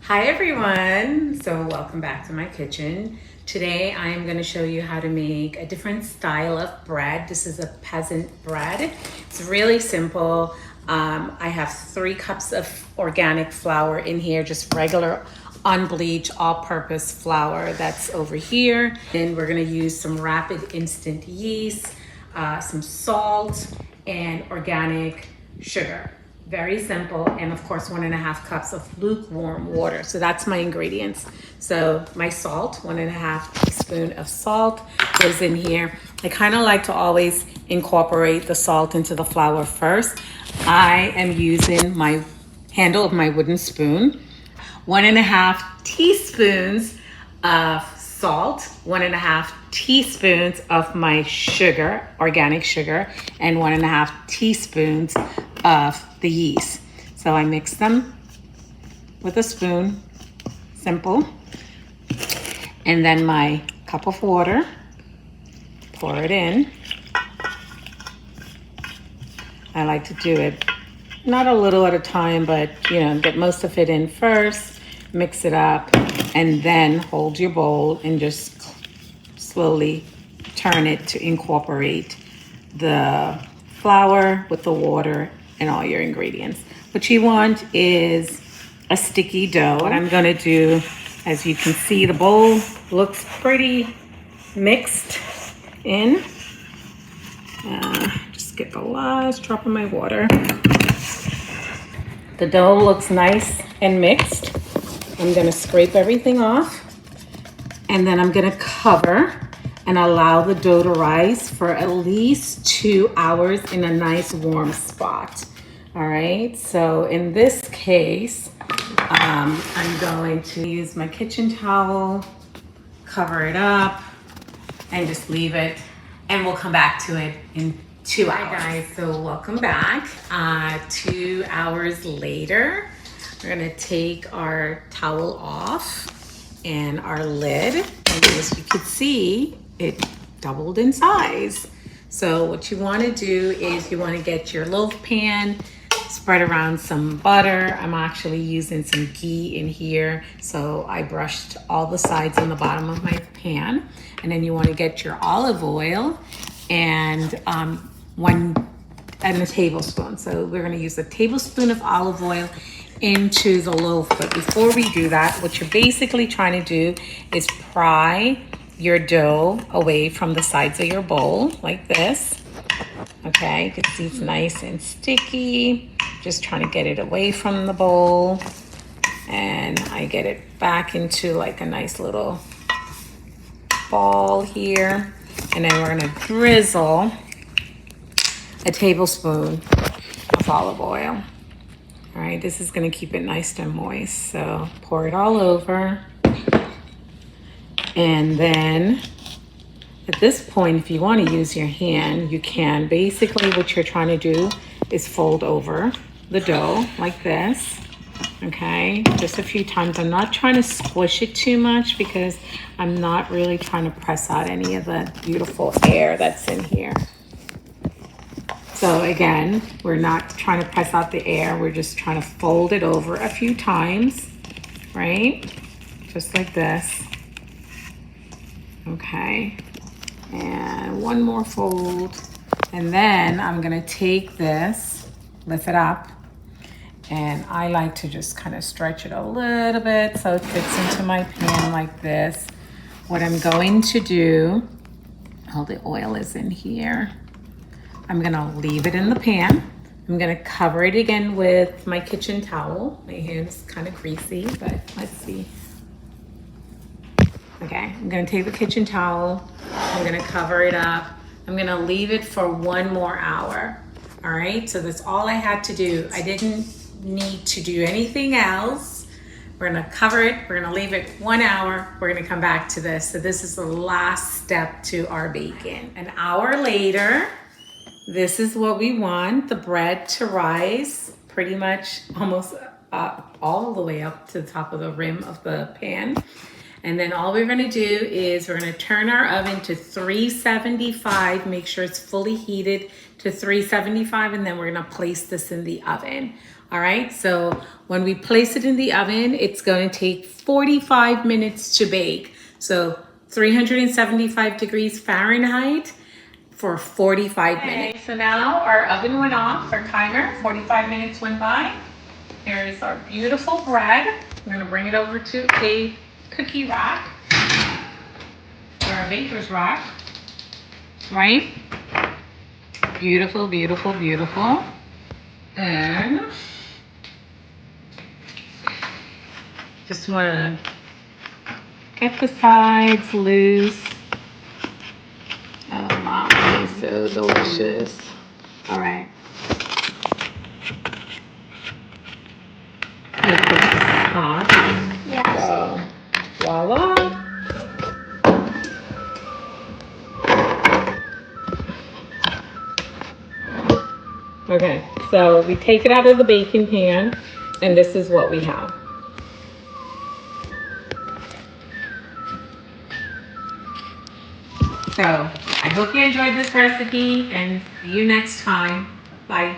Hi everyone, so welcome back to my kitchen. Today I am going to show you how to make a different style of bread. This is a peasant bread. It's really simple. I have 3 cups of organic flour in here, just regular unbleached all-purpose flour that's over here. And we're going to use some rapid instant yeast, some salt, and organic sugar. Very simple, and of course 1.5 cups of lukewarm water. So that's my ingredients. So my salt, 1.5 teaspoon of salt goes in here. I kind of like to always incorporate the salt into the flour first. I am using my handle of my wooden spoon. 1.5 teaspoons of salt, 1.5 teaspoons of my sugar, organic sugar, and 1.5 teaspoons of the yeast. So I mix them with a spoon, simple. And then my cup of water, pour it in. I like to do it not a little at a time, but get most of it in first, mix it up, and then hold your bowl and just slowly turn it to incorporate the flour with the water and all your ingredients. What you want is a sticky dough. What I'm gonna do, as you can see, the bowl looks pretty mixed in. Just get the last drop of my water. The dough looks nice and mixed. I'm gonna scrape everything off, and then I'm gonna cover and allow the dough to rise for at least 2 hours in a nice warm spot. All right, so in this case, I'm going to use my kitchen towel, cover it up, and just leave it, and we'll come back to it in 2 hours. Hi guys, so welcome back. 2 hours later, we're gonna take our towel off and our lid, and as you can see, it doubled in size. So what you want to do is you want to get your loaf pan, spread around some butter. I'm actually using some ghee in here, so I brushed all the sides and the bottom of my pan. And then you want to get your olive oil and a tablespoon. So we're going to use a tablespoon of olive oil into the loaf. But before we do that, what you're basically trying to do is pry your dough away from the sides of your bowl like this. Okay, you can see it's nice and sticky. Just trying to get it away from the bowl, and I get it back into like a nice little ball here. And then we're gonna drizzle a tablespoon of olive oil. All right, this is gonna keep it nice and moist. So pour it all over. And then at this point, if you want to use your hand, you can. Basically, what you're trying to do is fold over the dough like this. Okay, just a few times. I'm not trying to squish it too much because I'm not really trying to press out any of the beautiful air that's in here. So again, we're not trying to press out the air. We're just trying to fold it over a few times, right? Just like this. Okay, and one more fold, and then I'm gonna take this, lift it up, and I like to just kind of stretch it a little bit so it fits into my pan like this. What I'm going to do, oh, the oil is in here. I'm gonna leave it in the pan. I'm gonna cover it again with my kitchen towel. My hand's kind of greasy, but let's see. Okay, I'm gonna take the kitchen towel, I'm gonna cover it up, I'm gonna leave it for 1 more hour. All right, so that's all I had to do. I didn't need to do anything else. We're gonna cover it, we're gonna leave it 1 hour, we're gonna come back to this. So this is the last step to our baking. An hour later, this is what we want, the bread to rise pretty much almost all the way up to the top of the rim of the pan. And then all we're gonna do is we're gonna turn our oven to 375, make sure it's fully heated to 375, and then we're gonna place this in the oven. All right, so when we place it in the oven, it's going to take 45 minutes to bake. So 375 degrees Fahrenheit for 45 minutes. Okay, so now our oven went off, our timer, 45 minutes went by. Here's our beautiful bread. We're gonna bring it over to a cookie rack, or a baker's rack, right? Beautiful, beautiful, beautiful. And just wanna get the sides loose. Oh my, so delicious. All right. Make this hot. Yes. So, voila. Okay, so we take it out of the baking pan, and this is what we have. So I hope you enjoyed this recipe, and see you next time. Bye.